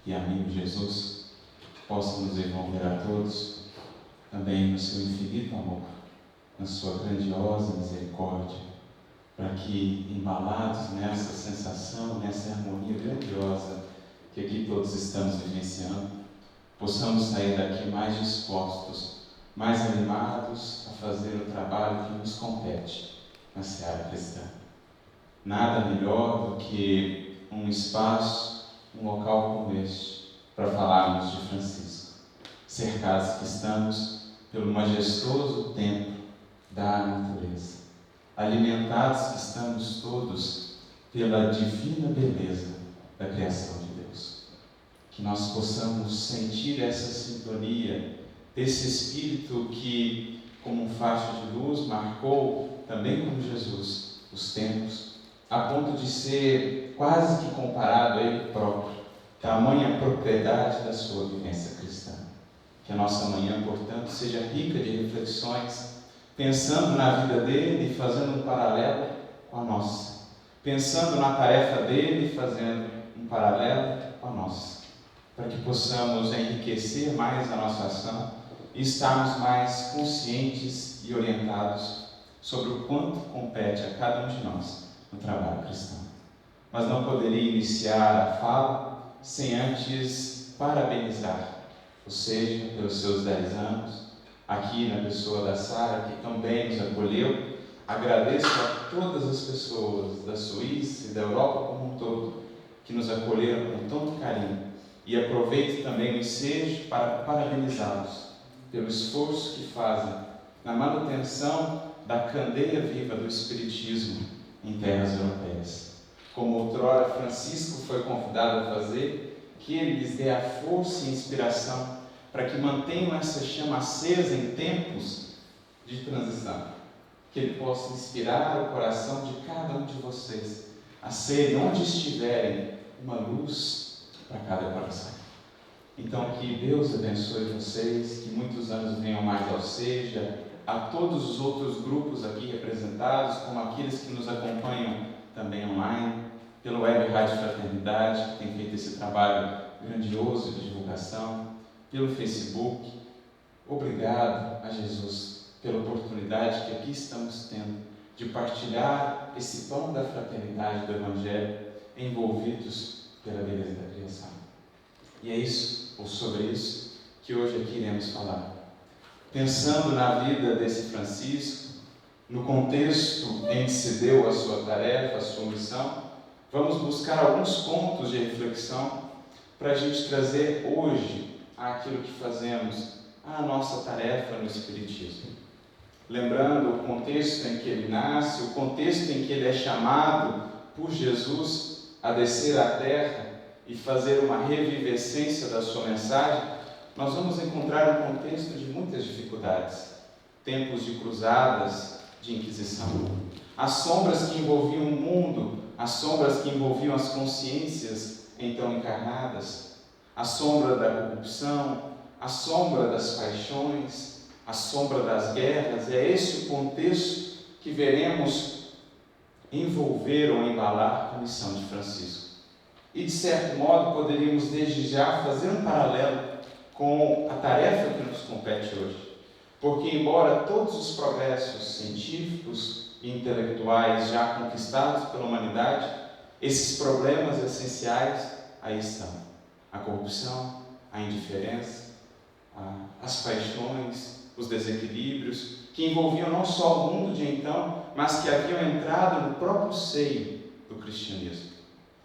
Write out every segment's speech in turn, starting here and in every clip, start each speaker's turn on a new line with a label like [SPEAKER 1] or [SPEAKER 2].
[SPEAKER 1] e amigo Jesus possa nos envolver a todos também no seu infinito amor, na sua grandiosa misericórdia, para que, embalados nessa sensação, nessa harmonia grandiosa que aqui todos estamos vivenciando, possamos sair daqui mais dispostos, mais animados a fazer o trabalho que nos compete na seara cristã. Nada melhor do que um espaço, um local como este, para falarmos de Francisco, cercados que estamos pelo majestoso templo da natureza, alimentados que estamos todos pela divina beleza da criação de Deus. Que nós possamos sentir essa sintonia desse Espírito que, como um facho de luz, marcou, também como Jesus, os tempos, a ponto de ser quase que comparado a Ele próprio, tamanha propriedade da sua vivência cristã. Que a nossa manhã, portanto, seja rica de reflexões, pensando na vida dele e fazendo um paralelo com a nossa, pensando na tarefa dele e fazendo um paralelo com a nossa, para que possamos enriquecer mais a nossa ação e estarmos mais conscientes e orientados sobre o quanto compete a cada um de nós no trabalho cristão. Mas não poderia iniciar a fala sem antes parabenizar, ou seja, pelos seus 10 anos, aqui na pessoa da Sara, que tão bem nos acolheu. Agradeço a todas as pessoas da Suíça e da Europa como um todo, que nos acolheram com tanto carinho, e aproveito também o ensejo para parabenizá-los pelo esforço que fazem na manutenção da candeia viva do Espiritismo em terras europeias. Como outrora Francisco foi convidado a fazer, que ele lhes dê a força e inspiração para que mantenham essa chama acesa em tempos de transição. Que ele possa inspirar o coração de cada um de vocês a serem, onde estiverem, uma luz para cada coração. Então, que Deus abençoe vocês, que muitos anos venham mais ao Seja, a todos os outros grupos aqui representados, como aqueles que nos acompanham também online, pelo Web Rádio Fraternidade, que tem feito esse trabalho grandioso de divulgação, pelo Facebook. Obrigado a Jesus pela oportunidade que aqui estamos tendo de partilhar esse pão da fraternidade do Evangelho, envolvidos pela beleza da criação. E é isso, ou sobre isso, que hoje aqui iremos falar. Pensando na vida desse Francisco, no contexto em que se deu a sua tarefa, a sua missão, vamos buscar alguns pontos de reflexão para a gente trazer hoje aquilo que fazemos, a nossa tarefa no Espiritismo. Lembrando o contexto em que ele nasce, o contexto em que ele é chamado por Jesus a descer à terra e fazer uma revivescência da sua mensagem, nós vamos encontrar um contexto de muitas dificuldades, tempos de cruzadas, de inquisição, as sombras que envolviam o mundo, as sombras que envolviam as consciências então encarnadas, a sombra da corrupção, a sombra das paixões, a sombra das guerras. É esse o contexto que veremos envolver ou embalar a missão de Francisco. E, de certo modo, poderíamos desde já fazer um paralelo com a tarefa que nos compete hoje. Porque, embora todos os progressos científicos e intelectuais já conquistados pela humanidade, esses problemas essenciais aí estão. A corrupção, a indiferença, as paixões, os desequilíbrios, que envolviam não só o mundo de então, mas que haviam entrado no próprio seio do cristianismo.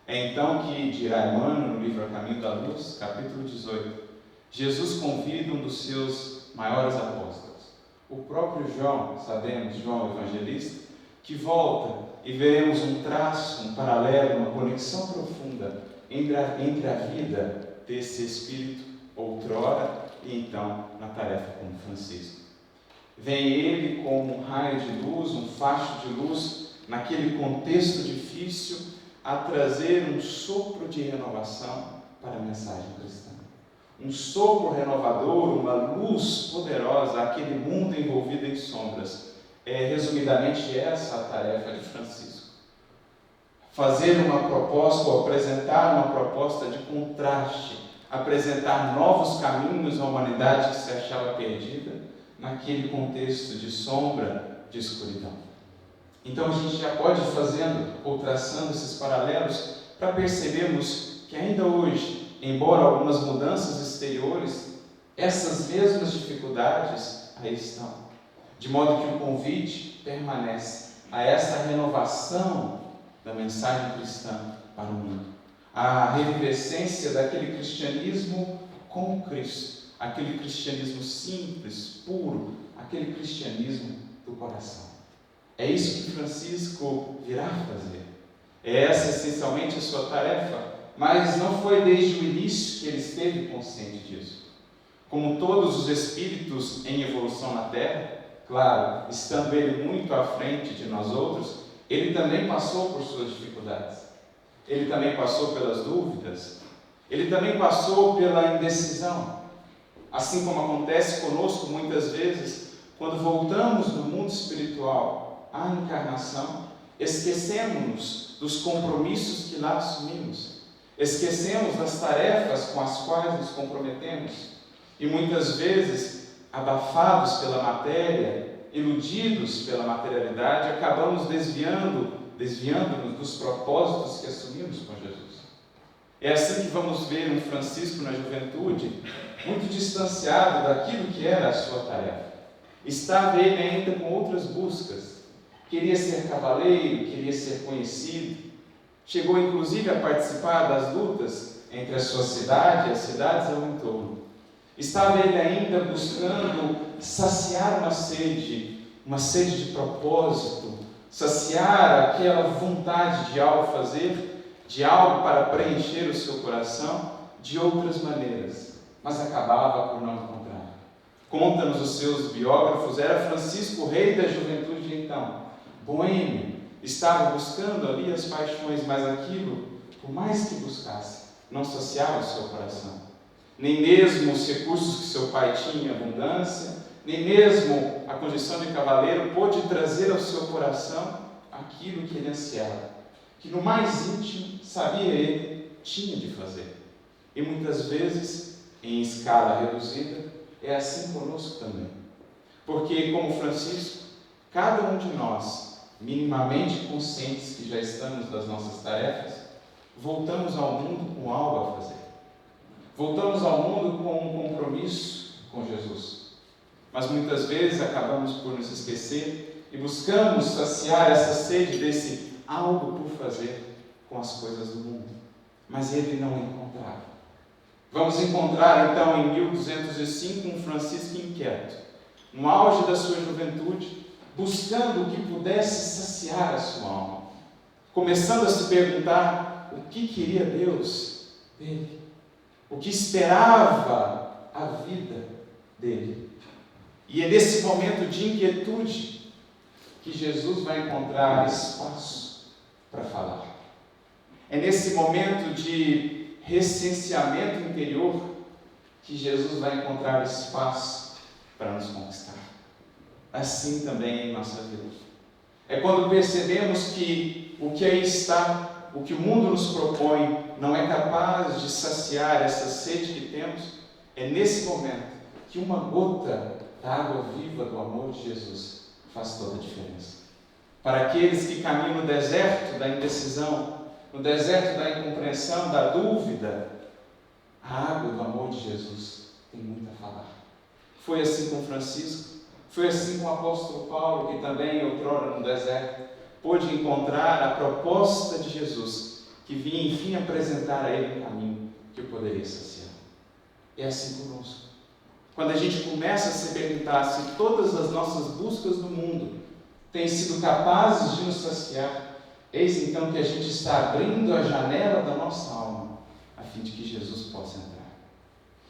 [SPEAKER 1] É então que, dirá Emmanuel no livro A Caminho da Luz, capítulo 18, Jesus convida um dos seus maiores apóstolos, o próprio João, sabemos, João Evangelista, que volta e veremos um traço, um paralelo, uma conexão profunda entre a vida desse Espírito outrora e então na tarefa como Francisco. Vem ele como um raio de luz, um facho de luz, naquele contexto difícil, a trazer um sopro de renovação para a mensagem cristã. Um sopro renovador, uma luz poderosa àquele mundo envolvido em sombras. É resumidamente essa a tarefa de Francisco. Fazer uma proposta, ou apresentar uma proposta de contraste apresentar novos caminhos à humanidade que se achava perdida naquele contexto de sombra, de escuridão. Então a gente já pode ir fazendo ou traçando esses paralelos para percebermos que ainda hoje, embora algumas mudanças exteriores, essas mesmas dificuldades aí estão. De modo que o convite permanece a essa renovação da mensagem cristã para o mundo. A revivescência daquele cristianismo com Cristo. Aquele cristianismo simples, puro, aquele cristianismo do coração. É isso que Francisco virá fazer. É essa essencialmente a sua tarefa, mas não foi desde o início que ele esteve consciente disso. Como todos os espíritos em evolução na Terra, claro, estando ele muito à frente de nós outros, ele também passou por suas dificuldades. Ele também passou pelas dúvidas. Ele também passou pela indecisão. Assim como acontece conosco muitas vezes, quando voltamos do mundo espiritual à encarnação, esquecemos dos compromissos que lá assumimos. Esquecemos das tarefas com as quais nos comprometemos. E muitas vezes, abafados pela matéria, iludidos pela materialidade, acabamos desviando-nos dos propósitos que assumimos com Jesus. É assim que vamos ver um Francisco na juventude, muito distanciado daquilo que era a sua tarefa. Estava ele ainda com outras buscas. Queria ser cavaleiro, queria ser conhecido. Chegou inclusive a participar das lutas entre a sua cidade e as cidades ao entorno. Estava ele ainda buscando saciar uma sede de propósito, saciar aquela vontade de algo fazer, de algo para preencher o seu coração de outras maneiras, mas acabava por não encontrar. Conta-nos os seus biógrafos, era Francisco, rei da juventude de então, boêmio, estava buscando ali as paixões, mas aquilo, por mais que buscasse, não saciava o seu coração. Nem mesmo os recursos que seu pai tinha em abundância, nem mesmo a condição de cavaleiro pôde trazer ao seu coração aquilo que ele ansiava, que no mais íntimo, sabia ele, tinha de fazer. E muitas vezes, em escala reduzida, é assim conosco também. Porque, como Francisco, cada um de nós, minimamente conscientes que já estamos das nossas tarefas, voltamos ao mundo com algo a fazer. Voltamos ao mundo com um compromisso com Jesus. Mas muitas vezes acabamos por nos esquecer e buscamos saciar essa sede desse algo por fazer com as coisas do mundo. Mas ele não encontrava. Vamos encontrar então em 1205 um Francisco inquieto, no auge da sua juventude, buscando o que pudesse saciar a sua alma, começando a se perguntar o que queria Deus dele, o que esperava a vida dele. E é nesse momento de inquietude que Jesus vai encontrar espaço para falar. É nesse momento de recenseamento interior que Jesus vai encontrar espaço para nos conquistar. Assim também em nossa vida. É quando percebemos que o que aí está, o que o mundo nos propõe, não é capaz de saciar essa sede que temos, é nesse momento que uma gota da água viva do amor de Jesus faz toda a diferença. Para aqueles que caminham no deserto da indecisão, no deserto da incompreensão, da dúvida, a água do amor de Jesus tem muito a falar. Foi assim com Francisco, foi assim com o apóstolo Paulo, que também outrora no deserto pôde encontrar a proposta de Jesus, que vinha enfim apresentar a ele um caminho que o poderia saciar. É assim conosco. Quando a gente começa a se perguntar se todas as nossas buscas do mundo têm sido capazes de nos saciar, eis então que a gente está abrindo a janela da nossa alma, a fim de que Jesus possa entrar.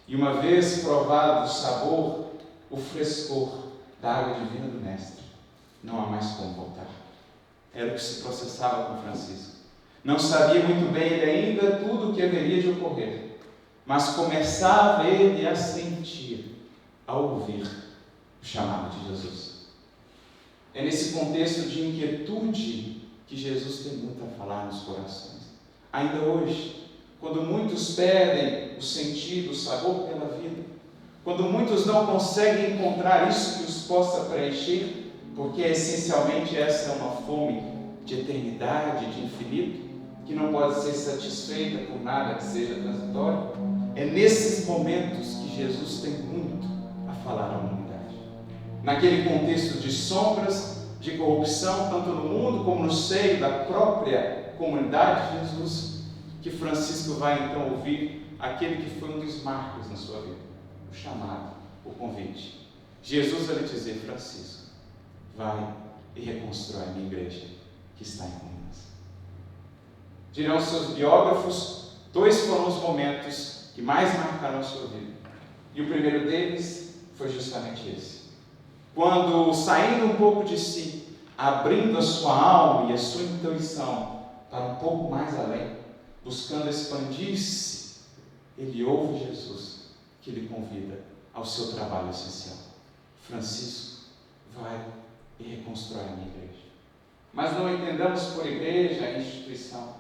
[SPEAKER 1] E uma vez provado o sabor, o frescor da água divina do Mestre, não há mais como voltar. Era o que se processava com Francisco. Não sabia muito bem ele ainda tudo o que haveria de ocorrer, mas começava ele a sentir, a ouvir o chamado de Jesus. É nesse contexto de inquietude que Jesus tem muito a falar nos corações. Ainda hoje, quando muitos perdem o sentido, o sabor pela vida, quando muitos não conseguem encontrar isso que os possa preencher, porque essencialmente essa é uma fome de eternidade, de infinito, que não pode ser satisfeita por nada que seja transitório, é nesses momentos que Jesus tem muito a falar à humanidade. Naquele contexto de sombras, de corrupção, tanto no mundo como no seio da própria comunidade de Jesus, que Francisco vai então ouvir aquele que foi um dos marcos na sua vida, o chamado, o convite. Jesus vai lhe dizer: Francisco, vai e reconstrói a minha igreja que está em ruínas. Dirão seus biógrafos, 2 foram os momentos que mais marcaram a sua vida. E o primeiro deles foi justamente esse. Quando, saindo um pouco de si, abrindo a sua alma e a sua intuição para um pouco mais além, buscando expandir-se, ele ouve Jesus, que lhe convida ao seu trabalho essencial. Francisco, vai e reconstrói a minha igreja. Mas não entendamos por igreja a instituição.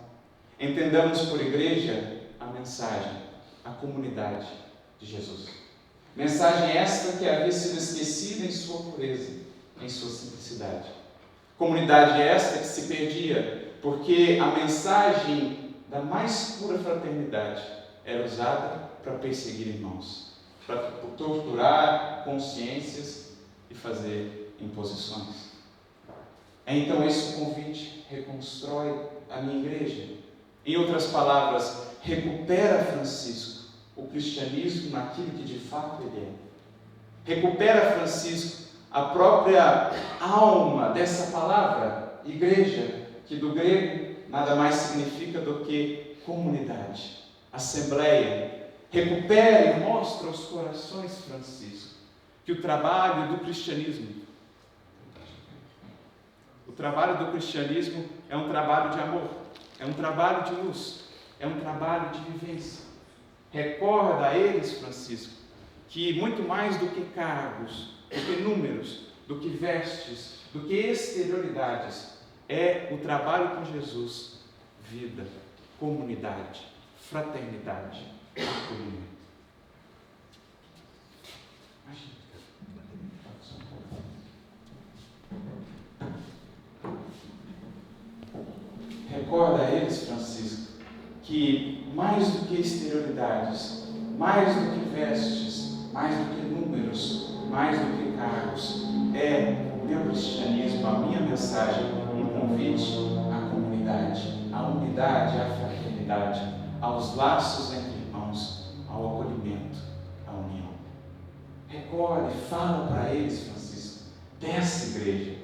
[SPEAKER 1] Entendamos por igreja a mensagem, a comunidade de Jesus. Mensagem esta que havia sido esquecida em sua pureza, em sua simplicidade. Comunidade esta que se perdia, porque a mensagem da mais pura fraternidade era usada para perseguir irmãos, para torturar consciências e fazer imposições. É então esse o convite: reconstrói a minha igreja. Em outras palavras, recupera, Francisco, o cristianismo naquilo que de fato ele é. Recupera, Francisco, a própria alma dessa palavra, igreja, que do grego nada mais significa do que comunidade, assembleia. Recupera e mostra aos corações, Francisco, que o trabalho do cristianismo é um trabalho de amor, é um trabalho de luz, é um trabalho de vivência. Recorda a eles, Francisco, que muito mais do que cargos, do que números, do que vestes, do que exterioridades, é o trabalho com Jesus, vida, comunidade, fraternidade, acolhimento. Recorda a eles, Francisco, que mais do que exterioridades, mais do que vestes, mais do que números, mais do que cargos, é o meu cristianismo, a minha mensagem, um convite à comunidade, à unidade, à fraternidade, aos laços entre irmãos, ao acolhimento, à união. Recorda e fala para eles, Francisco, dessa igreja,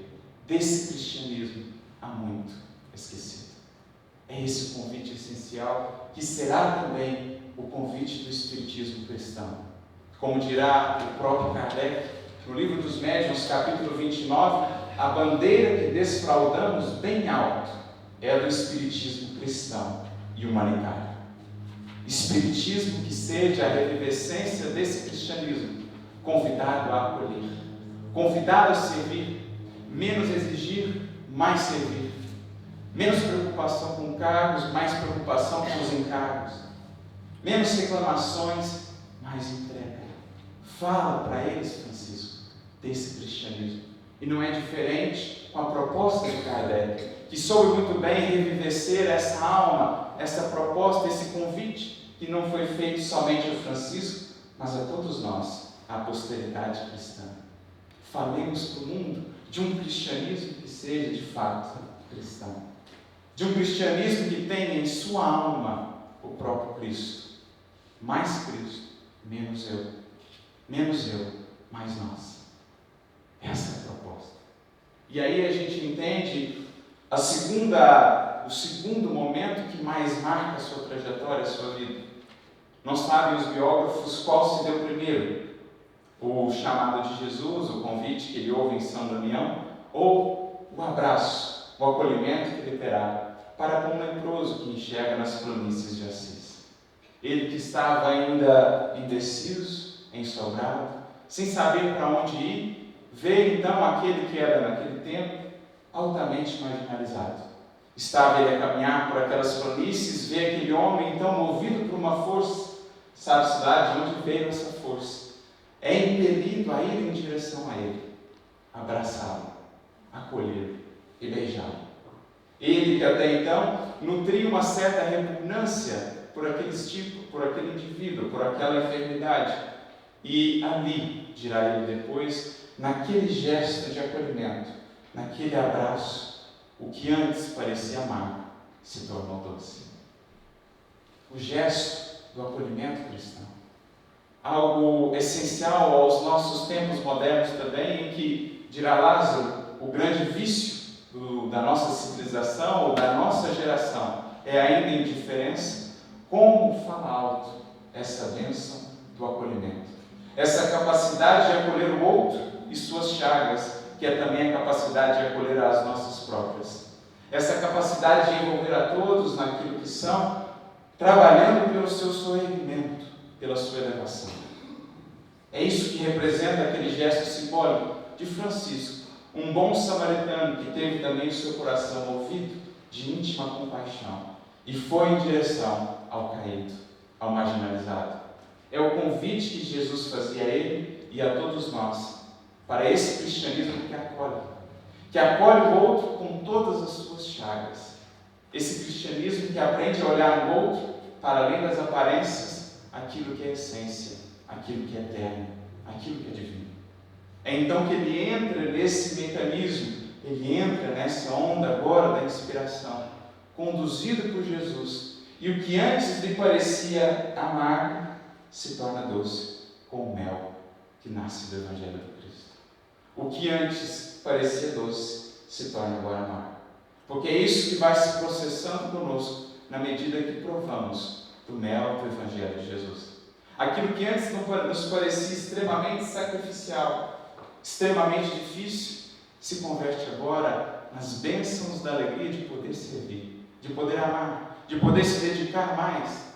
[SPEAKER 1] desse cristianismo há muito esquecido. É esse o convite essencial, que será também o convite do Espiritismo cristão. Como dirá o próprio Kardec, no Livro dos Médiuns, capítulo 29, a bandeira que desfraldamos bem alto é a do Espiritismo cristão e humanitário. Espiritismo que seja a revivescência desse cristianismo, convidado a acolher, convidado a servir, menos exigir, mais servir. Menos preocupação com cargos, mais preocupação com os encargos. Menos reclamações, mais entrega. Fala para eles, Francisco, desse cristianismo. E não é diferente com a proposta de Kardec, que soube muito bem revivescer essa alma, essa proposta, esse convite, que não foi feito somente a Francisco, mas a todos nós, a posteridade cristã. Falemos para o mundo de um cristianismo que seja de fato cristão. De um cristianismo que tenha em sua alma o próprio Cristo. Mais Cristo, menos eu. Menos eu, mais nós. Essa é a proposta. E aí a gente entende o segundo momento que mais marca a sua trajetória, a sua vida. Não sabem os biógrafos qual se deu primeiro. O chamado de Jesus, o convite que ele ouve em São Damião, ou o abraço, o acolhimento que ele terá para com um leproso que enxerga nas planícies de Assis. Ele que estava ainda indeciso, ensobrado, sem saber para onde ir, vê então aquele que era naquele tempo altamente marginalizado. Estava ele a caminhar por aquelas planícies, vê aquele homem, então, movido por uma força, sabe-se lá de onde veio essa força, é impelido a ir em direção a ele, abraçá-lo, acolhê-lo e beijá-lo. Ele que até então nutria uma certa repugnância por aquele indivíduo, por aquela enfermidade. E ali, dirá ele depois, naquele gesto de acolhimento, naquele abraço, o que antes parecia amargo se tornou doce. O gesto do acolhimento cristão, algo essencial aos nossos tempos modernos também, em que, dirá Lázaro, o grande vício da nossa civilização ou da nossa geração é ainda a indiferença. Como fala alto essa bênção do acolhimento, essa capacidade de acolher o outro e suas chagas, que é também a capacidade de acolher as nossas próprias, essa capacidade de envolver a todos naquilo que são, trabalhando pelo seu soerguimento, pela sua elevação. É isso que representa aquele gesto simbólico de Francisco, um bom samaritano que teve também o seu coração movido de íntima compaixão e foi em direção ao caído, ao marginalizado. É o convite que Jesus fazia a ele e a todos nós para esse cristianismo que acolhe o outro com todas as suas chagas. Esse cristianismo que aprende a olhar no outro, para além das aparências, aquilo que é essência, aquilo que é eterno, aquilo que é divino. É então que ele entra nesse mecanismo, ele entra nessa onda agora da inspiração, conduzido por Jesus, e o que antes lhe parecia amargo se torna doce, com o mel que nasce do Evangelho do Cristo. O que antes parecia doce se torna agora amargo, porque é isso que vai se processando conosco na medida que provamos do mel do Evangelho de Jesus. Aquilo que antes nos parecia extremamente sacrificial, extremamente difícil, se converte agora nas bênçãos da alegria de poder servir, de poder amar, de poder se dedicar mais,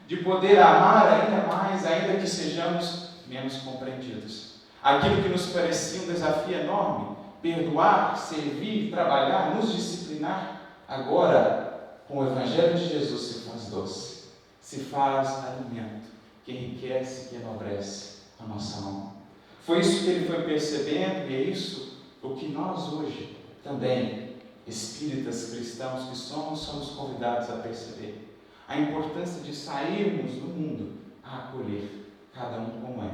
[SPEAKER 1] de poder amar ainda mais, ainda que sejamos menos compreendidos. Aquilo que nos parecia um desafio enorme, perdoar, servir, trabalhar, nos disciplinar, agora, com o Evangelho de Jesus, se faz doce, se faz alimento, que enriquece, que enobrece a nossa alma. Foi isso que ele foi percebendo, e é isso o que nós hoje também, espíritas cristãos que somos convidados a perceber. A importância de sairmos do mundo a acolher cada um como é,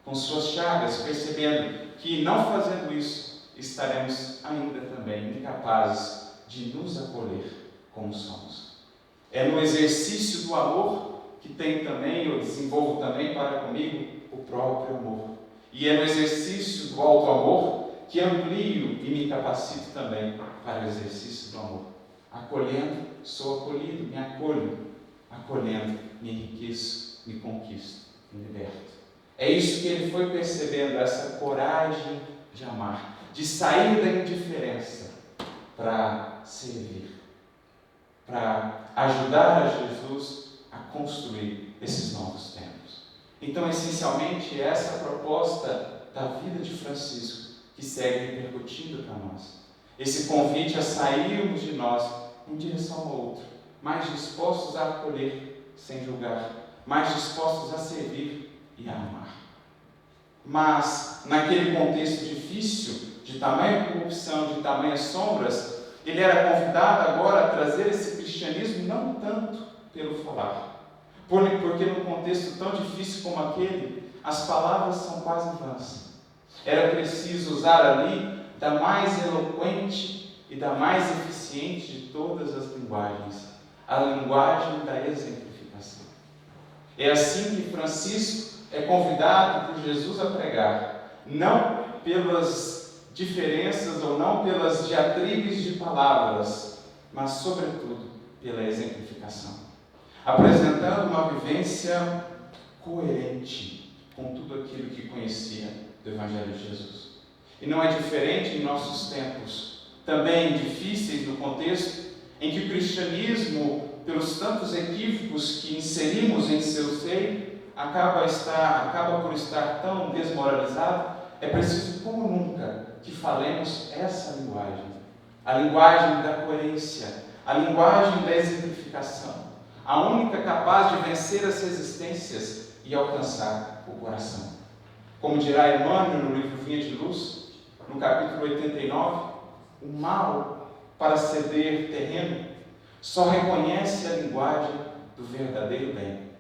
[SPEAKER 1] com suas chagas, percebendo que não fazendo isso, estaremos ainda também incapazes de nos acolher como somos. É no exercício do amor que tem também, eu desenvolvo também para comigo, o próprio amor. E é no exercício do auto-amor que amplio e me capacito também para o exercício do amor. Acolhendo, sou acolhido, me acolho. Acolhendo, me enriqueço, me conquisto, me liberto. É isso que ele foi percebendo, essa coragem de amar, de sair da indiferença para servir, para ajudar a Jesus a construir esses novos tempos. Então, essencialmente, é essa a proposta da vida de Francisco que segue repercutindo para nós. Esse convite a sairmos de nós em direção ao outro, mais dispostos a acolher sem julgar, mais dispostos a servir e a amar. Mas, naquele contexto difícil, de tamanha corrupção, de tamanhas sombras, ele era convidado agora a trazer esse cristianismo não tanto pelo falar, porque num contexto tão difícil como aquele, as palavras são quase vãs. Era preciso usar ali da mais eloquente e da mais eficiente de todas as linguagens, a linguagem da exemplificação. É assim que Francisco é convidado por Jesus a pregar, não pelas diferenças ou não pelas diatribes de palavras, mas, sobretudo, pela exemplificação, apresentando uma vivência coerente com tudo aquilo que conhecia do Evangelho de Jesus. E não é diferente em nossos tempos, também difíceis no contexto em que o cristianismo, pelos tantos equívocos que inserimos em seu seio, acaba por estar tão desmoralizado. É preciso, como nunca, que falemos essa linguagem, a linguagem da coerência, a linguagem da exemplificação, a única capaz de vencer as resistências e alcançar o coração. Como dirá Emmanuel no livro Vinha de Luz, no capítulo 89, o mal, para ceder terreno, só reconhece a linguagem do verdadeiro bem.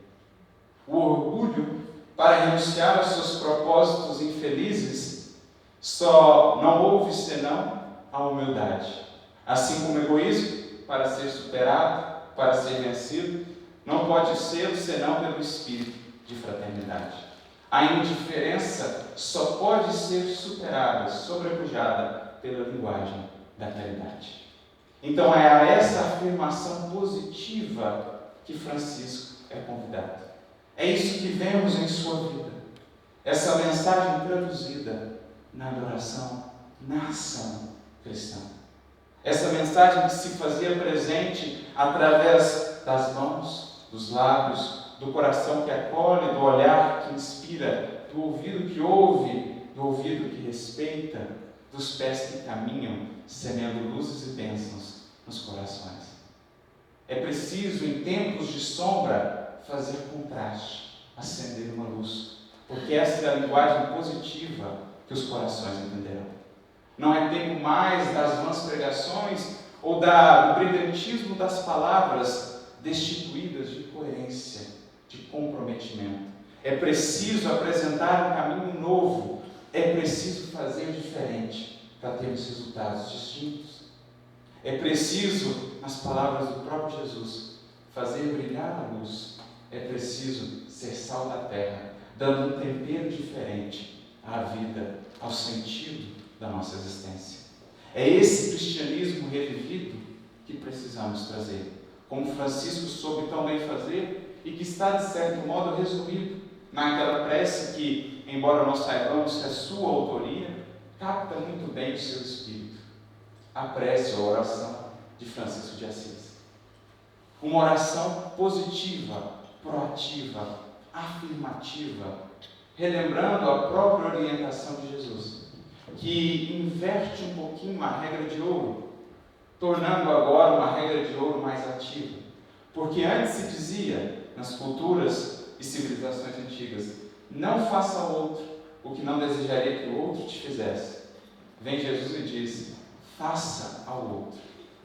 [SPEAKER 1] O orgulho, para renunciar aos seus propósitos infelizes, só não ouve senão a humildade. Assim como o egoísmo, para ser superado, para ser vencido, não pode ser senão pelo espírito de fraternidade. A indiferença só pode ser superada, sobrepujada pela linguagem da caridade. Então é a essa afirmação positiva que Francisco é convidado. É isso que vemos em sua vida. Essa mensagem traduzida na adoração, na ação cristã. Essa mensagem que se fazia presente através das mãos, dos lábios, do coração que acolhe, do olhar que inspira, do ouvido que ouve, do ouvido que respeita, dos pés que caminham, semeando luzes e bênçãos nos corações. É preciso, em tempos de sombra, fazer contraste, acender uma luz, porque essa é a linguagem positiva que os corações entenderão. Não é tempo mais das vãs pregações ou do brilhantismo das palavras destituídas de coerência, de comprometimento. É preciso apresentar um caminho novo, é preciso fazer diferente para termos resultados distintos. É preciso, nas palavras do próprio Jesus, fazer brilhar a luz. É preciso ser sal da terra, dando um tempero diferente à vida, ao sentido da nossa existência. É esse cristianismo revivido que precisamos trazer, como Francisco soube tão bem fazer e que está, de certo modo, resumido naquela prece que, embora nós saibamos que é sua autoria, capta muito bem o seu espírito. A prece ou oração de Francisco de Assis. Uma oração positiva, proativa, afirmativa, relembrando a própria orientação de Jesus, que inverte um pouquinho uma regra de ouro, tornando agora uma regra de ouro mais ativa. Porque antes se dizia, nas culturas e civilizações antigas, não faça ao outro o que não desejaria que o outro te fizesse. Vem Jesus e diz, faça ao outro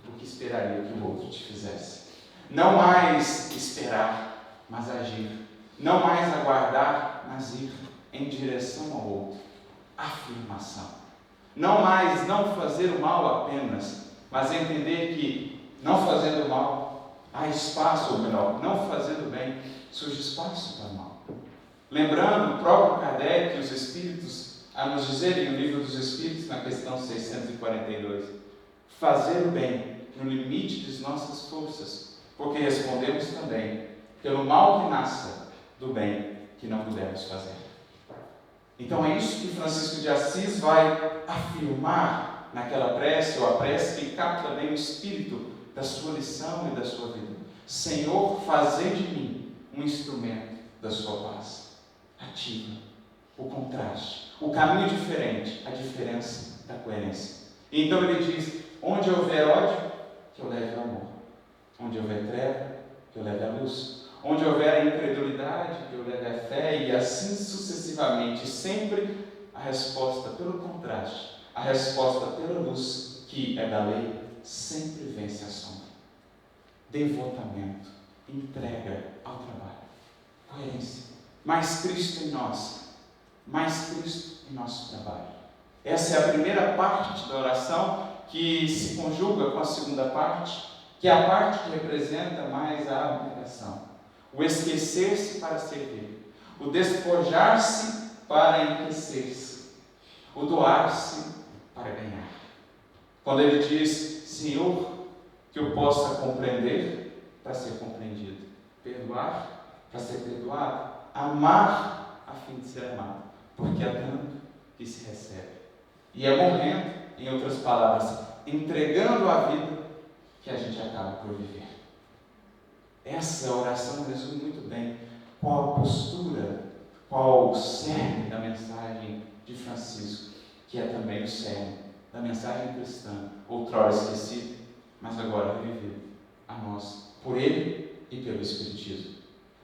[SPEAKER 1] o que esperaria que o outro te fizesse. Não mais esperar, mas agir. Não mais aguardar, mas ir em direção ao outro. Afirmação. Não mais não fazer o mal apenas, mas entender que, não fazendo o mal, há espaço, ou melhor, não fazendo o bem, surge espaço para o mal. Lembrando o próprio Kardec e os Espíritos, a nos dizerem no Livro dos Espíritos, na questão 642, fazer o bem no limite das nossas forças, porque respondemos também pelo mal que nasça do bem que não pudermos fazer. Então é isso que Francisco de Assis vai afirmar naquela prece, ou a prece que capta bem o espírito da sua lição e da sua vida. Senhor, fazei de mim um instrumento da sua paz. Ativa o contraste, o caminho diferente, a diferença da coerência. E então ele diz, onde houver ódio, que eu leve o amor. Onde houver treva, que eu leve a luz. Onde houver a incredulidade, que eu leve a fé, e assim sucessivamente, sempre a resposta pelo contraste, a resposta pela luz, que é da lei, sempre vence a sombra. Devotamento, entrega ao trabalho, coerência, mais Cristo em nós, mais Cristo em nosso trabalho. Essa é a primeira parte da oração, que se conjuga com a segunda parte, que é a parte que representa mais a abnegação. O esquecer-se para servir, o despojar-se para enriquecer-se, o doar-se para ganhar. Quando ele diz, Senhor, que eu possa compreender para ser compreendido, perdoar para ser perdoado, amar a fim de ser amado, porque é dando que se recebe. E é morrendo, em outras palavras, entregando a vida que a gente acaba por viver. Essa oração resume muito bem qual a postura, qual o cerne da mensagem de Francisco, que é também o cerne da mensagem cristã, outrora esquecida, mas agora revivido a nós, por Ele e pelo Espiritismo.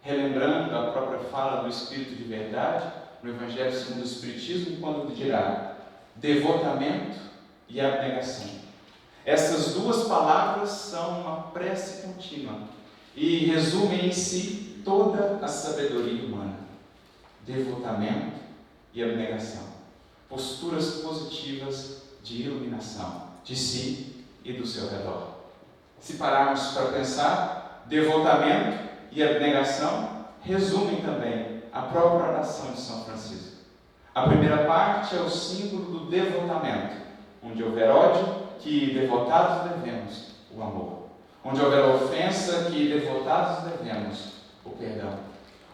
[SPEAKER 1] Relembrando a própria fala do Espírito de Verdade, no Evangelho segundo o Espiritismo, quando dirá devotamento e abnegação. Essas duas palavras são uma prece contínua e resumem em si toda a sabedoria humana. Devotamento e abnegação. Posturas positivas de iluminação de si e do seu redor. Se pararmos para pensar, devotamento e abnegação resumem também a própria oração de São Francisco. A primeira parte é o símbolo do devotamento. Onde houver ódio, que devotados devemos o amor. Onde houver ofensa, que devotados devemos o perdão.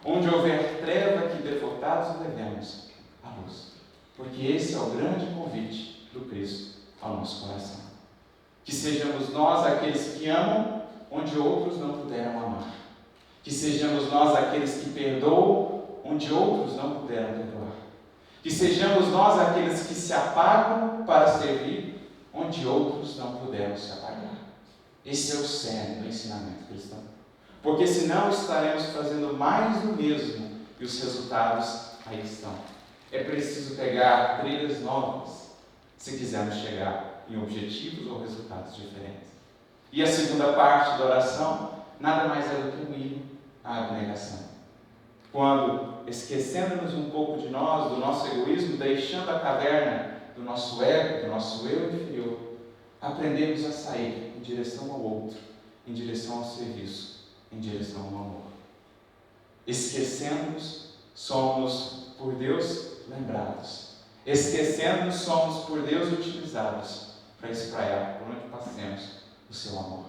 [SPEAKER 1] Onde houver treva, que devotados devemos a luz. Porque esse é o grande convite do Cristo ao nosso coração. Que sejamos nós aqueles que amam onde outros não puderam amar. Que sejamos nós aqueles que perdoam onde outros não puderam perdoar. Que sejamos nós aqueles que se apagam para servir onde outros não puderam se apagar. Esse é o cerne do ensinamento cristão. Porque senão estaremos fazendo mais do mesmo e os resultados aí estão. É preciso pegar trilhas novas se quisermos chegar em objetivos ou resultados diferentes. E a segunda parte da oração nada mais é do que um hino à abnegação. Quando, esquecendo-nos um pouco de nós, do nosso egoísmo, deixando a caverna do nosso ego, do nosso eu inferior, aprendemos a sair em direção ao outro, em direção ao serviço, em direção ao amor. Esquecendo-nos, somos por Deus lembrados. Esquecendo-nos, somos por Deus utilizados para espraiar por onde passemos o seu amor.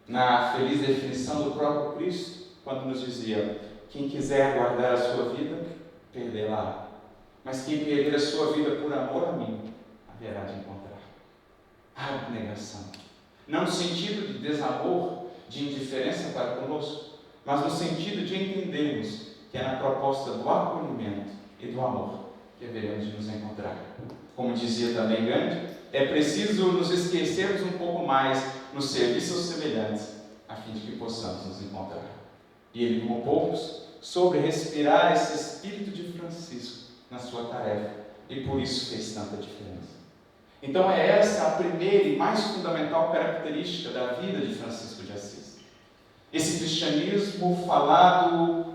[SPEAKER 1] Na feliz definição do próprio Cristo, quando nos dizia: quem quiser guardar a sua vida, perdê-la. Mas quem perder a sua vida por amor a mim, haverá de encontrar. A abnegação. Não no sentido de desamor, de indiferença para conosco, mas no sentido de entendermos que é na proposta do acolhimento e do amor que haveremos de nos encontrar. Como dizia também Gandhi, é preciso nos esquecermos um pouco mais no serviço aos semelhantes, a fim de que possamos nos encontrar. E ele, como poucos, soube respirar esse espírito de Francisco na sua tarefa, e por isso fez tanta diferença. Então é essa a primeira e mais fundamental característica da vida de Francisco de Assis. Esse cristianismo falado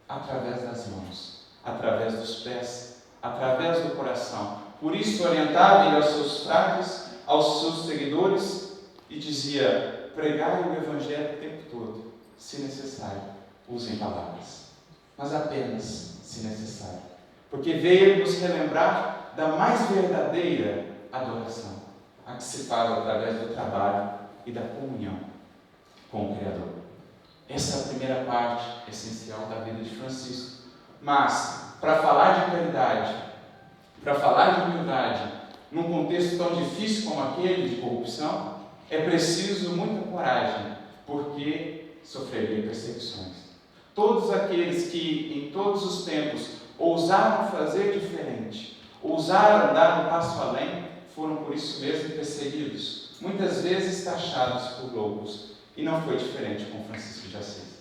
[SPEAKER 1] através das mãos, através dos pés, através do coração. Por isso orientava ele aos seus frades, aos seus seguidores, e dizia: pregai o Evangelho o tempo todo, se necessário, usem palavras, mas apenas se necessário, porque veio nos relembrar da mais verdadeira adoração, a que se faz através do trabalho e da comunhão com o Criador. Essa é a primeira parte essencial da vida de Francisco. Mas, para falar de caridade, para falar de humildade, num contexto tão difícil como aquele de corrupção, é preciso muita coragem, porque sofreria perseguições. Todos aqueles que, em todos os tempos, ousaram fazer diferente, ousaram dar um passo além, foram por isso mesmo perseguidos, muitas vezes taxados por loucos. E não foi diferente com Francisco de Assis.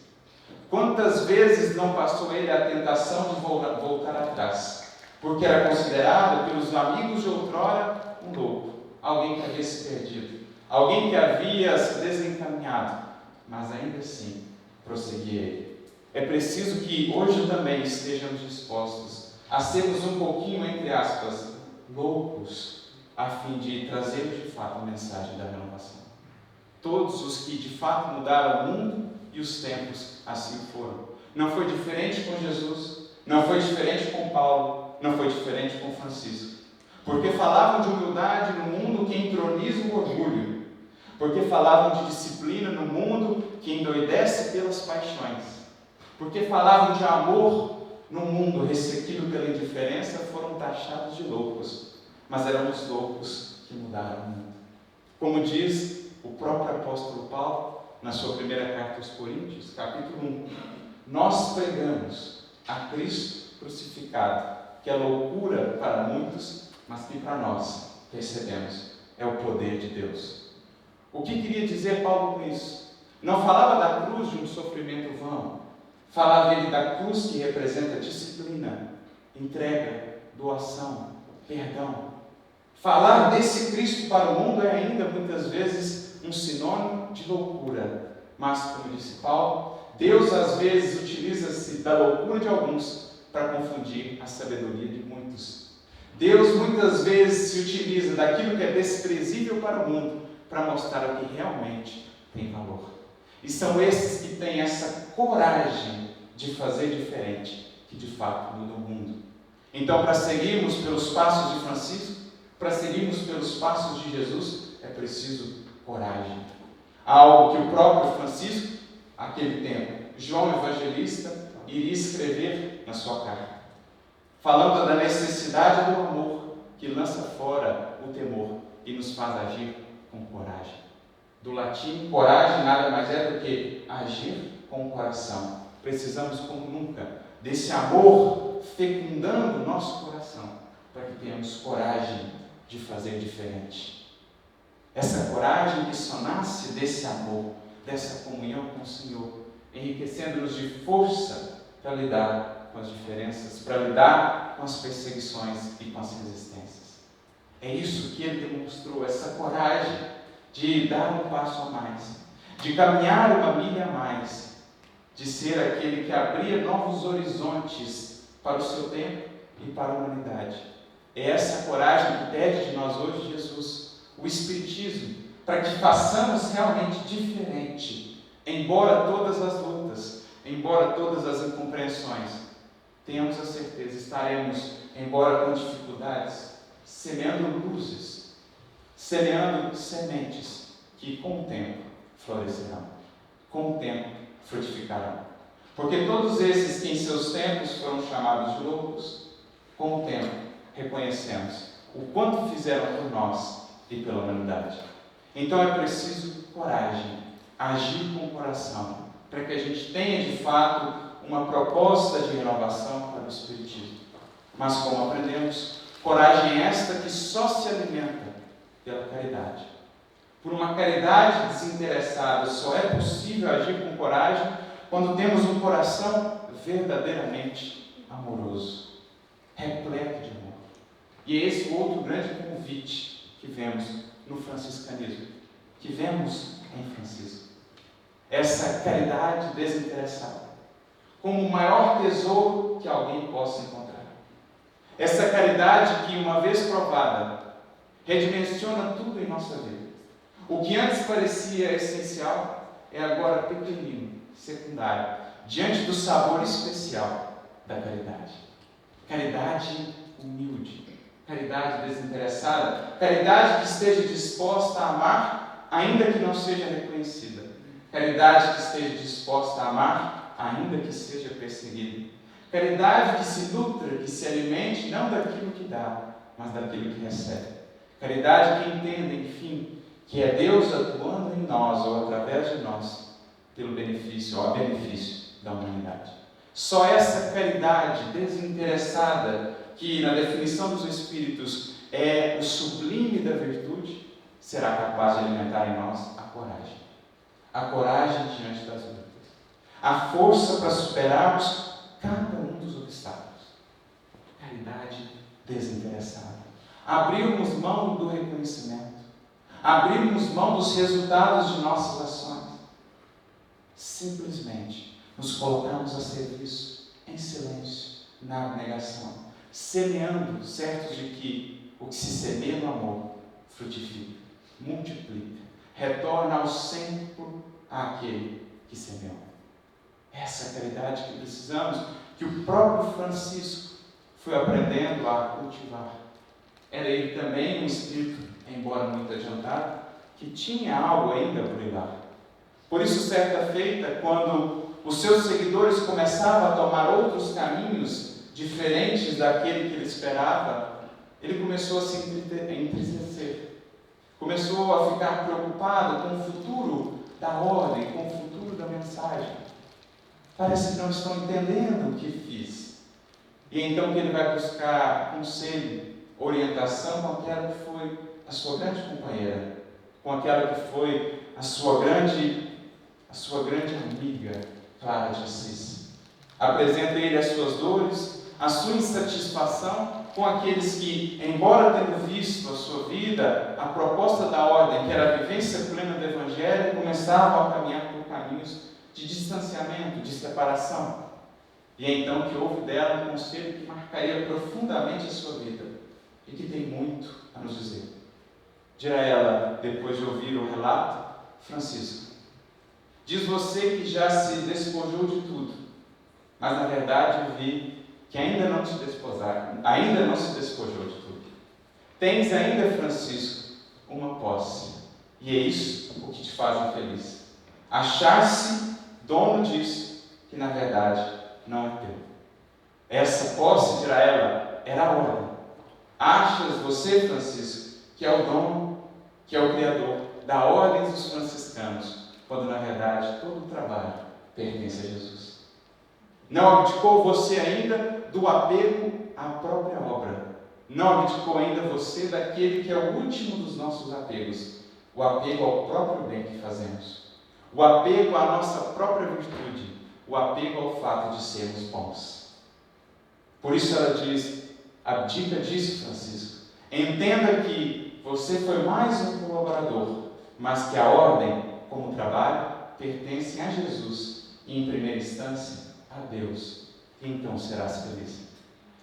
[SPEAKER 1] Quantas vezes não passou ele a tentação de voltar atrás, porque era considerado pelos amigos de outrora um louco, alguém que havia se perdido, alguém que havia se desencaminhado, mas ainda assim prosseguia ele. É preciso que hoje também estejamos dispostos a sermos um pouquinho, entre aspas, loucos, a fim de trazermos de fato a mensagem da renovação. Todos os que de fato mudaram o mundo e os tempos assim foram. Não foi diferente com Jesus, não foi diferente com Paulo, não foi diferente com Francisco. Porque falavam de humildade no mundo que entroniza o orgulho. Porque falavam de disciplina no mundo que endoidece pelas paixões. Porque falavam de amor no mundo ressequido pela indiferença, foram taxados de loucos. Mas eram os loucos que mudaram o mundo. Como diz o próprio apóstolo Paulo, na sua primeira carta aos Coríntios, capítulo 1, nós pregamos a Cristo crucificado, que é loucura para muitos, mas que para nós recebemos, é o poder de Deus. O que queria dizer Paulo com isso? Não falava da cruz de um sofrimento vão. Falava ele da cruz que representa disciplina, entrega, doação, perdão. Falar desse Cristo para o mundo é ainda muitas vezes um sinônimo de loucura. Mas, como disse Paulo, Deus às vezes utiliza-se da loucura de alguns para confundir a sabedoria de muitos. Deus muitas vezes se utiliza daquilo que é desprezível para o mundo para mostrar o que realmente tem valor. E são esses que têm essa coragem de fazer diferente, que de fato mudam o mundo. Então, para seguirmos pelos passos de Francisco, para seguirmos pelos passos de Jesus, é preciso coragem. Algo que o próprio Francisco, naquele tempo, João Evangelista, iria escrever na sua carta, falando da necessidade do amor que lança fora o temor e nos faz agir com coragem. Do latim, coragem nada mais é do que agir com o coração. Precisamos, como nunca, desse amor fecundando o nosso coração, para que tenhamos coragem de fazer diferente. Essa coragem que só nasce desse amor, dessa comunhão com o Senhor, enriquecendo-nos de força para lidar com as diferenças, para lidar com as perseguições e com as resistências. É isso que ele demonstrou, essa coragem de dar um passo a mais, de caminhar uma milha a mais, de ser aquele que abria novos horizontes para o seu tempo e para a humanidade. É essa coragem que pede de nós hoje Jesus, o Espiritismo, para que façamos realmente diferente, embora todas as lutas, embora todas as incompreensões. Tenhamos a certeza, estaremos, embora com dificuldades, semeando luzes, semeando sementes que com o tempo florescerão, com o tempo frutificarão. Porque todos esses que em seus tempos foram chamados de loucos, com o tempo reconhecemos o quanto fizeram por nós e pela humanidade. Então é preciso coragem, agir com o coração, para que a gente tenha de fato uma proposta de renovação para o Espiritismo. Mas como aprendemos, coragem esta que só se alimenta pela caridade. Por uma caridade desinteressada, só é possível agir com coragem quando temos um coração verdadeiramente amoroso, repleto de amor. E é esse o outro grande convite que vemos no franciscanismo, que vemos em Francisco. Essa caridade desinteressada, como o maior tesouro que alguém possa encontrar. Essa caridade que, uma vez provada, redimensiona tudo em nossa vida. O que antes parecia essencial é agora pequenino, secundário, diante do sabor especial da caridade. Caridade humilde, caridade desinteressada, caridade que esteja disposta a amar, ainda que não seja reconhecida. Caridade que esteja disposta a amar, ainda que seja perseguida. Caridade que se nutra, que se alimente, não daquilo que dá, mas daquilo que recebe. Caridade que entenda, enfim, que é Deus atuando em nós, ou através de nós, pelo benefício, ou a benefício da humanidade. Só essa caridade desinteressada, que na definição dos Espíritos é o sublime da virtude, será capaz de alimentar em nós a coragem. A coragem diante das lutas. A força para superarmos cada um dos obstáculos. Caridade desinteressada. Abrirmos mão do reconhecimento. Abrirmos mão dos resultados de nossas ações. Simplesmente nos colocarmos a serviço, em silêncio, na abnegação, semeando, certos de que o que se semeia no amor frutifica, multiplica, retorna ao centro àquele que semeou. Essa é a caridade que precisamos, que o próprio Francisco foi aprendendo a cultivar. Era ele também um espírito, embora muito adiantado, que tinha algo ainda por ir lá. Por isso, certa feita, quando os seus seguidores começavam a tomar outros caminhos diferentes daquele que ele esperava, ele começou a se entristecer. Começou a ficar preocupado com o futuro da ordem, com o futuro da mensagem. Parece que não estão entendendo o que fiz. E então que ele vai buscar conselho, orientação com aquela que foi a sua grande companheira, com aquela que foi a sua grande a sua grande amiga, Clara de Assis. Apresenta a ele as suas dores, a sua insatisfação com aqueles que, embora tendo visto a sua vida, a proposta da ordem, que era a vivência plena do Evangelho, começavam a caminhar por caminhos de distanciamento, de separação. E é então que houve dela um conselho que marcaria profundamente a sua vida e que tem muito a nos dizer. Dirá ela, depois de ouvir o relato: Francisco, diz você que já se despojou de tudo, mas na verdade eu vi que ainda não se despojou de tudo. Tens ainda, Francisco, uma posse, e é isso o que te faz infeliz. Achar-se dono disso, que na verdade não é teu. Essa posse, dirá ela, era a ordem. Achas você, Francisco, que é o dono, que é o criador da ordem dos franciscanos, quando na verdade todo o trabalho pertence a Jesus. Não abdicou você ainda do apego à própria obra. Não abdicou ainda você daquele que é o último dos nossos apegos, o apego ao próprio bem que fazemos, o apego à nossa própria virtude, o apego ao fato de sermos bons. Por isso ela diz: abdica disso, Francisco. Entenda que você foi mais um colaborador, mas que a ordem, como trabalho, pertence a Jesus e, em primeira instância, a Deus. E então serás feliz.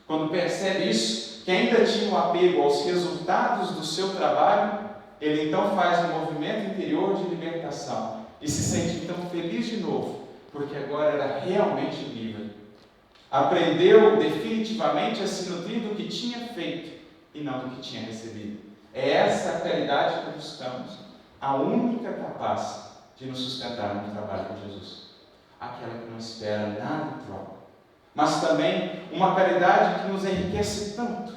[SPEAKER 1] Quando percebe isso, que ainda tinha um apego aos resultados do seu trabalho, ele então faz um movimento interior de libertação e se sente então feliz de novo, porque agora era realmente livre. Aprendeu definitivamente a se nutrir do que tinha feito e não do que tinha recebido. É essa a caridade que buscamos, a única capaz de nos sustentar no trabalho com Jesus. Aquela que não espera nada em troca, mas também uma caridade que nos enriquece tanto,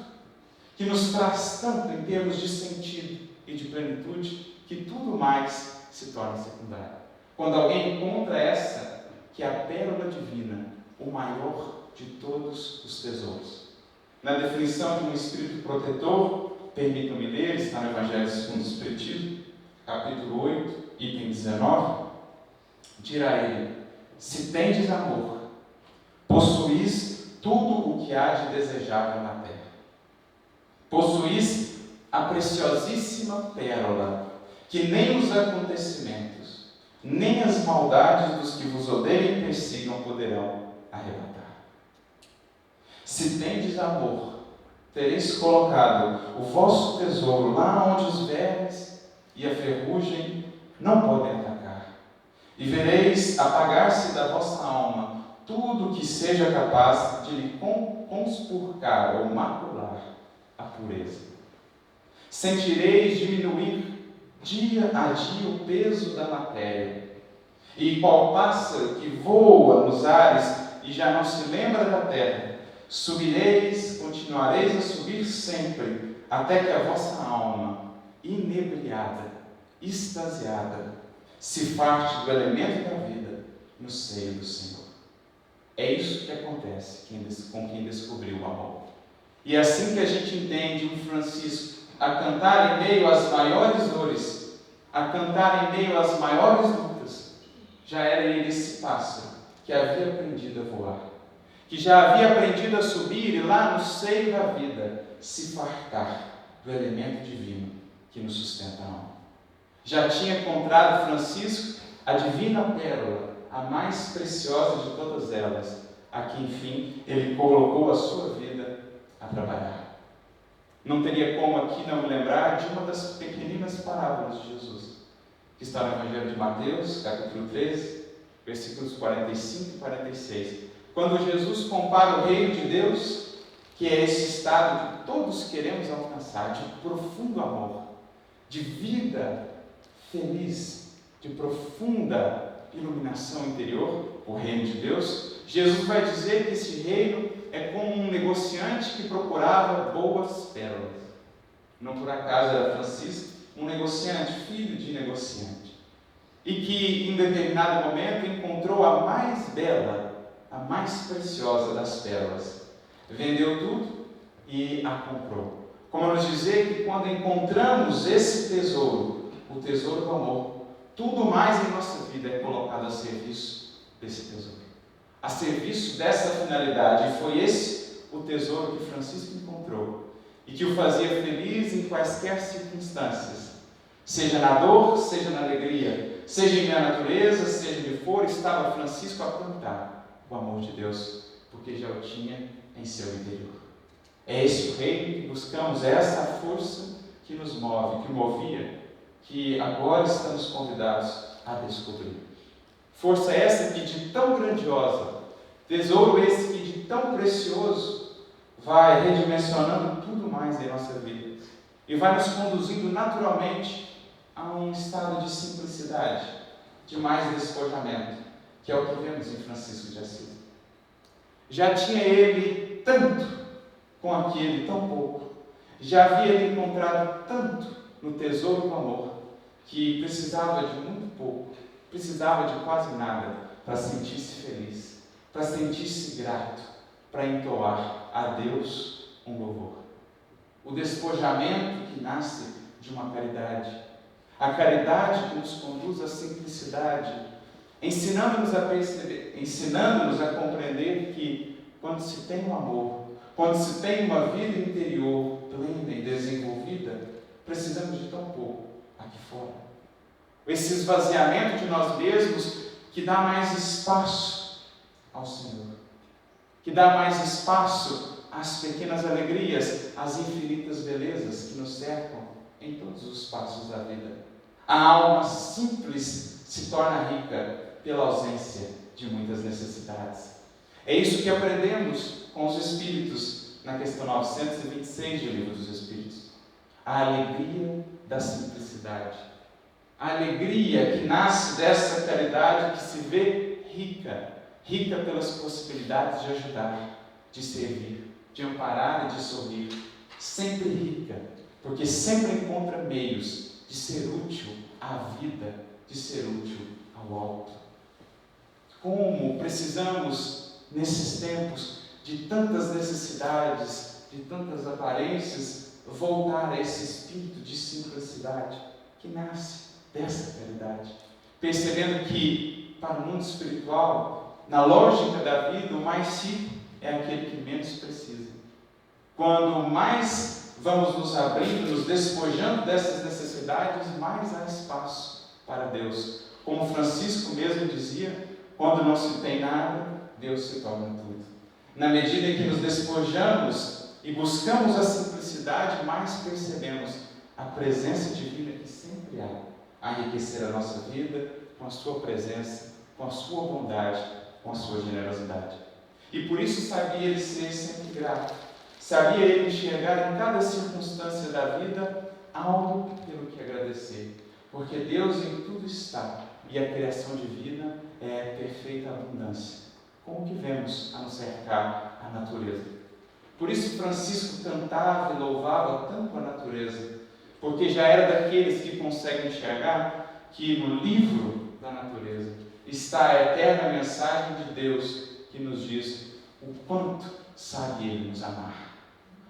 [SPEAKER 1] que nos traz tanto em termos de sentido e de plenitude, que tudo mais se torna secundário. Quando alguém encontra essa, que é a pérola divina, o maior de todos os tesouros. Na definição de um espírito protetor, permitam-me ler, está no Evangelho segundo o Espiritismo, capítulo 8, item 19, dirá ele: se tendes amor, possuís tudo o que há de desejável na terra. Possuís a preciosíssima pérola, que nem os acontecimentos, nem as maldades dos que vos odeiam e persigam poderão arrebatar. Se tendes amor, tereis colocado o vosso tesouro lá onde os vermes e a ferrugem não podem atacar, e vereis apagar-se da vossa alma tudo que seja capaz de lhe conspurcar ou macular a pureza. Sentireis diminuir dia a dia o peso da matéria, e qual pássaro que voa nos ares e já não se lembra da terra, subireis, continuareis a subir sempre, até que a vossa alma, inebriada, extasiada, se farte do elemento da vida no seio do Senhor. É isso que acontece com quem descobriu o amor. E é assim que a gente entende um Francisco a cantar em meio às maiores dores, a cantar em meio às maiores lutas. Já era ele esse pássaro que havia aprendido a voar, que já havia aprendido a subir e lá no seio da vida se fartar do elemento divino que nos sustenta a alma. Já tinha encontrado Francisco a divina pérola, a mais preciosa de todas elas, a que enfim ele colocou a sua vida a trabalhar. Não teria como aqui não me lembrar de uma das pequeninas parábolas de Jesus, que está no Evangelho de Mateus, capítulo 13, versículos 45 e 46. Quando Jesus compara o reino de Deus, que é esse estado que todos queremos alcançar, de profundo amor, de vida feliz, de profunda iluminação interior, o reino de Deus, Jesus vai dizer que esse reino é como um negociante que procurava boas pérolas. Não por acaso era Francisco, um negociante, filho de negociante, e que em determinado momento encontrou a mais bela, a mais preciosa das pérolas. Vendeu tudo e a comprou. Como nos dizer que quando encontramos esse tesouro, o tesouro do amor, tudo mais em nossa vida é colocado a serviço desse tesouro, a serviço dessa finalidade. E foi esse o tesouro que Francisco encontrou e que o fazia feliz em quaisquer circunstâncias, seja na dor, seja na alegria, seja em minha natureza, seja onde for. Estava Francisco a plantar o amor de Deus, porque já o tinha em seu interior. É esse o reino que buscamos, é essa a força que nos move, que movia, que agora estamos convidados a descobrir. Força essa que de tão grandiosa, tesouro esse que de tão precioso, vai redimensionando tudo mais em nossa vida e vai nos conduzindo naturalmente a um estado de simplicidade, de mais despojamento, que é o que vemos em Francisco de Assis. Já tinha ele tanto com aquele tão pouco, já havia ele encontrado tanto no tesouro do amor, que precisava de muito pouco, precisava de quase nada para sentir-se feliz, para sentir-se grato, para entoar a Deus um louvor. O despojamento que nasce de uma caridade, a caridade que nos conduz à simplicidade, ensinando-nos a perceber, ensinando-nos a compreender que quando se tem um amor, quando se tem uma vida interior plena e desenvolvida, precisamos de tão pouco aqui fora. Esse esvaziamento de nós mesmos que dá mais espaço ao Senhor, que dá mais espaço às pequenas alegrias, às infinitas belezas que nos cercam em todos os passos da vida. A alma simples se torna rica pela ausência de muitas necessidades. É isso que aprendemos com os Espíritos na questão 926 do Livro dos Espíritos. A alegria da simplicidade. A alegria que nasce dessa caridade que se vê rica, rica pelas possibilidades de ajudar, de servir, de amparar e de sorrir. Sempre rica, porque sempre encontra meios de ser útil à vida, de ser útil ao alto. Como precisamos, nesses tempos de tantas necessidades, de tantas aparências, voltar a esse espírito de simplicidade que nasce dessa caridade, percebendo que, para o mundo espiritual, na lógica da vida, o mais rico é aquele que menos precisa. Quando mais vamos nos abrindo, nos despojando dessas necessidades, mais há espaço para Deus. Como Francisco mesmo dizia, quando não se tem nada, Deus se torna tudo. Na medida em que nos despojamos e buscamos a simplicidade, mais percebemos a presença divina que sempre há a enriquecer a nossa vida com a sua presença, com a sua bondade, com a sua generosidade. E por isso sabia ele ser sempre grato. Sabia ele enxergar em cada circunstância da vida algo pelo que agradecer. Porque Deus em tudo está e a criação divina é perfeita abundância, como que vemos a nos cercar a natureza. Por isso Francisco cantava e louvava tanto a natureza, porque já era daqueles que conseguem enxergar que no livro da natureza está a eterna mensagem de Deus que nos diz o quanto sabe Ele nos amar,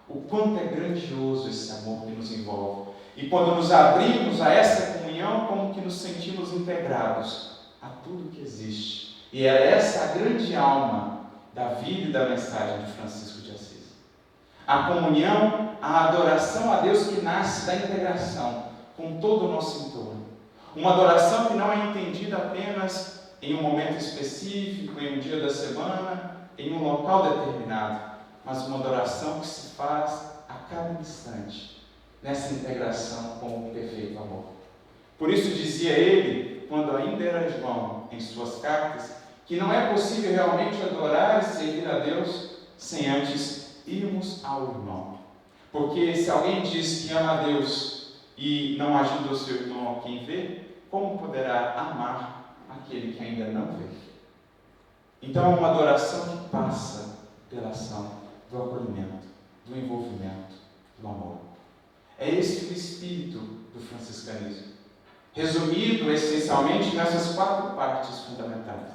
[SPEAKER 1] o quanto é grandioso esse amor que nos envolve. E quando nos abrimos a essa comunhão, como que nos sentimos integrados a tudo que existe. E é essa a grande alma da vida e da mensagem de Francisco de Assis. A comunhão, a adoração a Deus que nasce da integração com todo o nosso entorno. Uma adoração que não é entendida apenas em um momento específico, em um dia da semana, em um local determinado, mas uma adoração que se faz a cada instante, nessa integração com o perfeito amor. Por isso dizia ele, quando ainda era João, em suas cartas, que não é possível realmente adorar e servir a Deus sem antes irmos ao irmão. Porque se alguém diz que ama a Deus e não ajuda o seu irmão a quem vê, como poderá amar aquele que ainda não vê? Então é uma adoração que passa pela ação do acolhimento, do envolvimento, do amor. É esse o espírito do franciscanismo, resumido essencialmente nessas 4 partes fundamentais,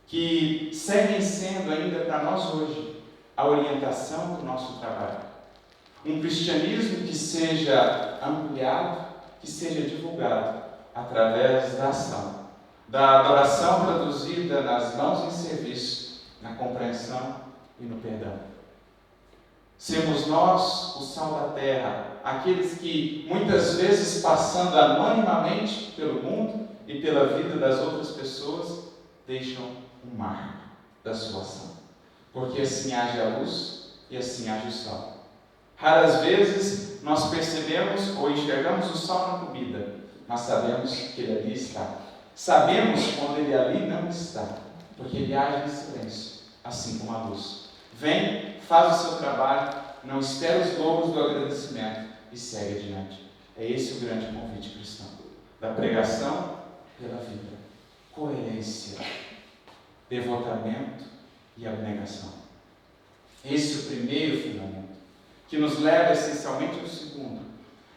[SPEAKER 1] que seguem sendo ainda para nós hoje a orientação do nosso trabalho. Um cristianismo que seja ampliado, que seja divulgado, através da ação, da adoração traduzida nas mãos em serviço, na compreensão e no perdão. Sermos nós o sal da terra, aqueles que muitas vezes passando anonimamente pelo mundo e pela vida das outras pessoas, deixam um marco da sua ação. Porque assim age a luz e assim age o sol. Raras vezes nós percebemos ou enxergamos o sol na comida, mas sabemos que ele ali está. Sabemos quando ele ali não está, porque ele age em silêncio, assim como a luz. Vem, faz o seu trabalho, não espera os louros do agradecimento e segue adiante. É esse o grande convite cristão, da pregação pela vida, coerência, devotamento e abnegação. Esse é o primeiro fundamento, que nos leva essencialmente ao segundo,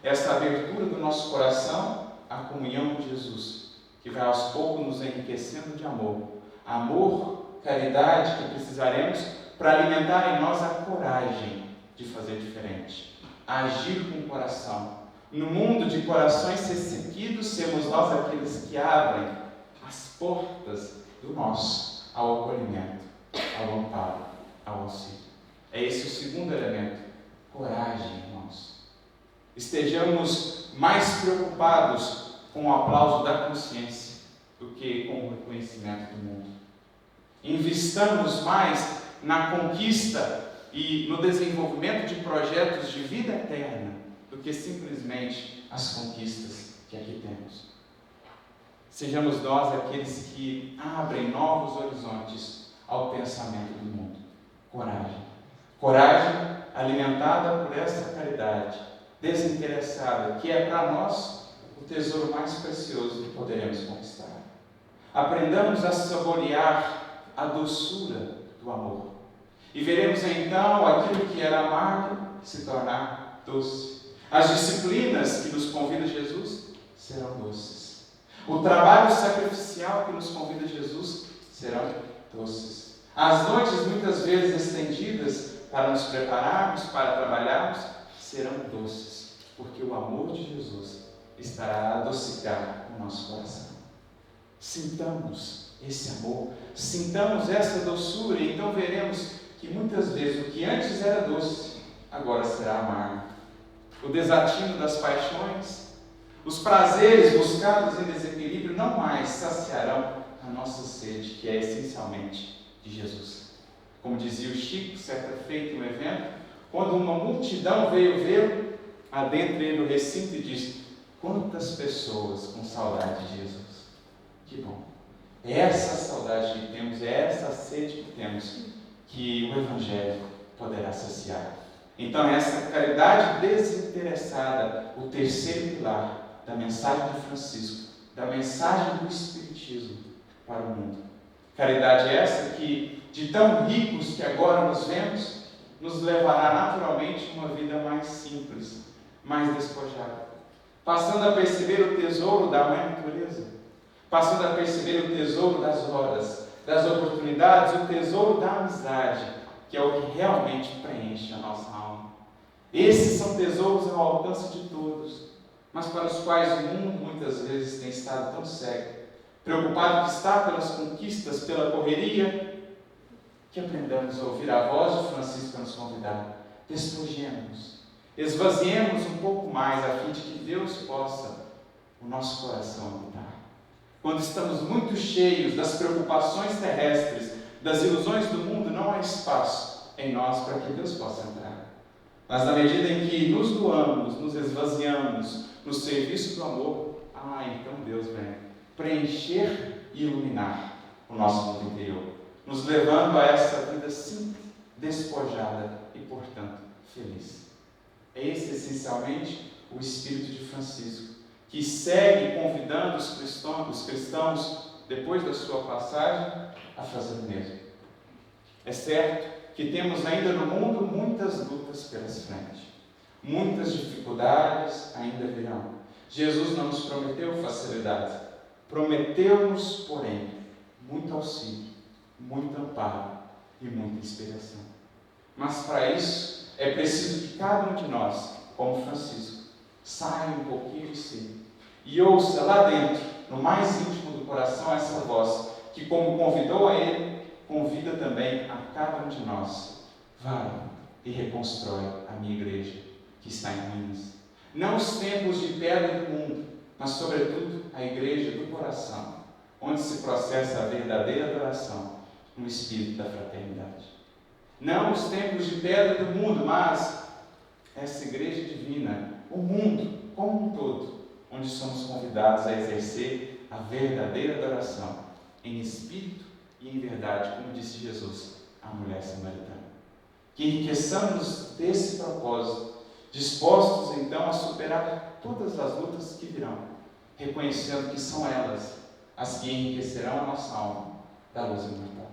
[SPEAKER 1] essa abertura do nosso coração à comunhão com Jesus, que vai aos poucos nos enriquecendo de amor, caridade que precisaremos para alimentar em nós a coragem de fazer diferente, agir com o coração. No mundo de corações ressequidos, sermos nós aqueles que abrem as portas do nosso ao acolhimento, ao amparo, ao auxílio. É esse o segundo elemento, coragem, irmãos. Estejamos mais preocupados com o aplauso da consciência do que com o reconhecimento do mundo. Investamos mais na conquista e no desenvolvimento de projetos de vida eterna do que simplesmente as conquistas que aqui temos. Sejamos nós aqueles que abrem novos horizontes ao pensamento do mundo. Coragem. Coragem alimentada por essa caridade desinteressada, que é para nós o tesouro mais precioso que poderemos conquistar. Aprendamos a saborear a doçura do amor. E veremos então aquilo que era amargo se tornar doce. As disciplinas que nos convida Jesus serão doces. O trabalho sacrificial que nos convida Jesus serão doces. As noites muitas vezes estendidas para nos prepararmos, para trabalharmos, serão doces, porque o amor de Jesus estará a adocicar o nosso coração. Sintamos esse amor, sintamos essa doçura, e então veremos que muitas vezes o que antes era doce, agora será amargo. O desatino das paixões, os prazeres buscados em desequilíbrio não mais saciarão a nossa sede, que é essencialmente de Jesus. Como dizia o Chico, certa feita em um evento, quando uma multidão veio vê-lo, adentra ele no recinto e diz: quantas pessoas com saudade de Jesus. Que bom. É essa saudade que temos, é essa sede que temos, que o Evangelho poderá saciar. Então, essa caridade desinteressada, o terceiro pilar da mensagem de Francisco, da mensagem do Espiritismo para o mundo. Caridade essa que, de tão ricos que agora nos vemos, nos levará naturalmente a uma vida mais simples, mais despojada, passando a perceber o tesouro da mãe natureza, passando a perceber o tesouro das horas, das oportunidades, o tesouro da amizade, que é o que realmente preenche a nossa alma. Esses são tesouros ao alcance de todos, mas para os quais o mundo muitas vezes tem estado tão cego, preocupado que está pelas conquistas, pela correria, que aprendamos a ouvir a voz de Francisco a nos convidar. Despojemos, esvaziemos um pouco mais, a fim de que Deus possa o nosso coração habitar. Quando estamos muito cheios das preocupações terrestres, das ilusões do mundo, não há espaço em nós para que Deus possa entrar. Mas na medida em que nos doamos, nos esvaziamos no serviço do amor, então Deus vem preencher e iluminar o nosso mundo interior, nos levando a essa vida simples, despojada e, portanto, feliz. É esse, essencialmente, o espírito de Francisco, que segue convidando os cristãos, depois da sua passagem, a fazer o mesmo. É certo que temos ainda no mundo muitas lutas pelas frentes, muitas dificuldades ainda virão. Jesus não nos prometeu facilidade, prometeu-nos, porém, muito auxílio, muito amparo e muita inspiração. Mas para isso é preciso que cada um de nós, como Francisco, saia um pouquinho de si e ouça lá dentro, no mais íntimo do coração, essa voz que, como convidou a ele, convida também a cada um de nós. Vai e reconstrói a minha igreja, que está em ruínas. Não os templos de pedra do mundo, mas, sobretudo, a igreja do coração, onde se processa a verdadeira adoração no espírito da fraternidade. Não os templos de pedra do mundo, mas essa igreja divina, o mundo como um todo, onde somos convidados a exercer a verdadeira adoração em espírito e em verdade, como disse Jesus à mulher samaritana. Que enriqueçamos desse propósito, dispostos então a superar todas as lutas que virão, reconhecendo que são elas as que enriquecerão a nossa alma da luz imortal.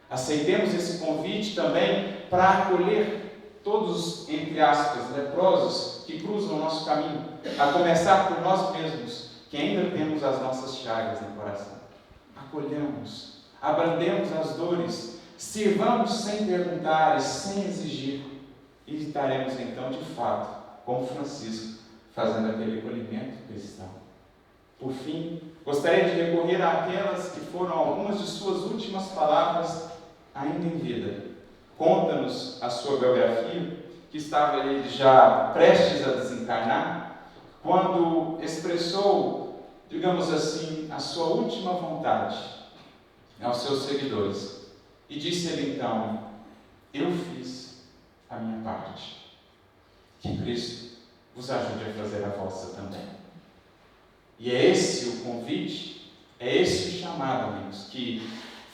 [SPEAKER 1] Aceitemos esse convite também para acolher todos, entre aspas, leprosos que cruzam o nosso caminho, a começar por nós mesmos, que ainda temos as nossas chagas no coração. Acolhamos, abrandemos as dores, sirvamos sem perguntar e sem exigir, e estaremos então, de fato, como Francisco, fazendo aquele acolhimento cristão. Por fim, gostaria de recorrer àquelas que foram algumas de suas últimas palavras ainda em vida. Conta-nos a sua biografia, que estava ele já prestes a desencarnar, quando expressou, digamos assim, a sua última vontade aos seus seguidores. E disse ele então: eu fiz a minha parte. Que Cristo vos ajude a fazer a vossa também. E é esse o convite, é esse o chamado, amigos, que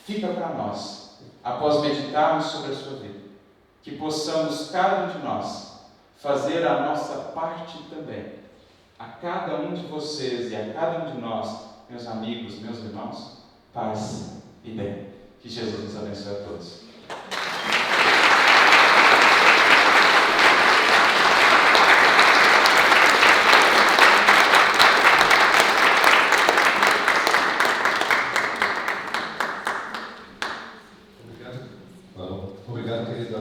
[SPEAKER 1] fica para nós, após meditarmos sobre a sua vida, que possamos, cada um de nós, fazer a nossa parte também. A cada um de vocês e a cada um de nós, meus amigos, meus irmãos, paz e bem. Que Jesus nos abençoe a todos.